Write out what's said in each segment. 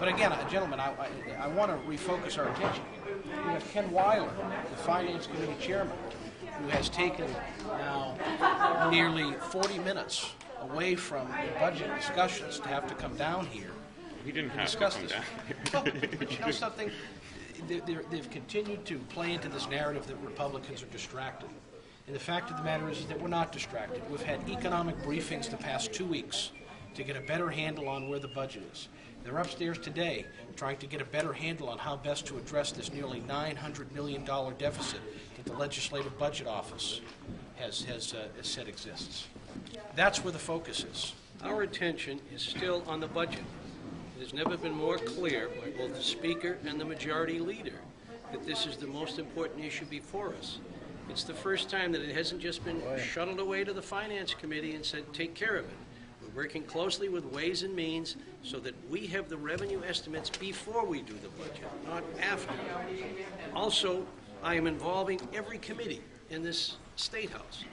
But again, gentlemen, I want to refocus our attention. We have Ken Weyler, the Finance Committee Chairman, who has taken now nearly 40 minutes away from the budget discussions to have to come down here. He didn't have to discuss come this. down Well, but you know something? They've continued to play into this narrative that Republicans are distracted. And the fact of the matter is that we're not distracted. We've had economic briefings the past 2 weeks to get a better handle on where the budget is. They're upstairs today trying to get a better handle on how best to address this nearly $900 million deficit that the Legislative Budget Office has said exists. That's where the focus is. Our attention is still on the budget. It has never been more clear by both the Speaker and the Majority Leader that this is the most important issue before us. It's the first time that it hasn't just been shuttled away to the Finance Committee and said, take care of it. We're working closely with Ways and Means so that we have the revenue estimates before we do the budget, not after. Also, I am involving every committee in this State House.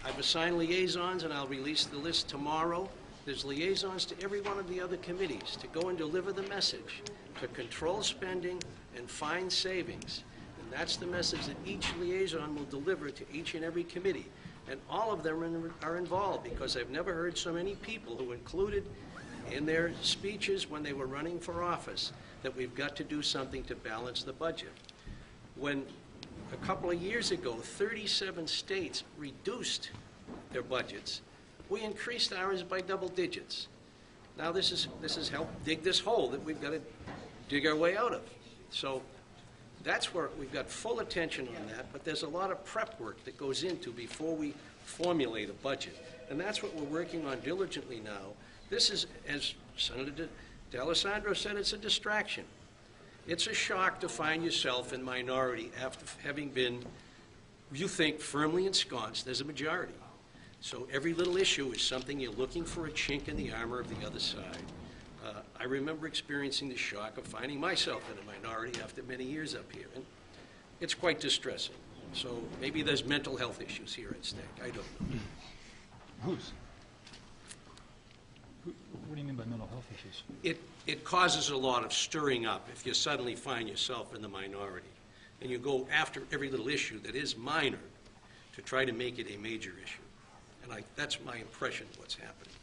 I've assigned liaisons, and I'll release the list tomorrow. There's liaisons to every one of the other committees to go and deliver the message, to control spending and find savings. And that's the message that each liaison will deliver to each and every committee. And all of them are involved, because I've never heard so many people who included in their speeches when they were running for office that we've got to do something to balance the budget. When a couple of years ago, 37 states reduced their budgets, we increased ours by double digits. Now this has helped dig this hole that we've got to dig our way out of. So that's where we've got full attention on that, but there's a lot of prep work that goes into before we formulate a budget. And that's what we're working on diligently now. This is, as Senator D'Alessandro said, it's a distraction. It's a shock to find yourself in minority after having been, you think, firmly ensconced as a majority. So every little issue is something you're looking for a chink in the armor of the other side. I remember experiencing the shock of finding myself in a minority after many years up here, and it's quite distressing. So maybe there's mental health issues here at stake. I don't know. What do you mean by mental health issues? It causes a lot of stirring up if you suddenly find yourself in the minority, and you go after every little issue that is minor to try to make it a major issue. And that's my impression of what's happening.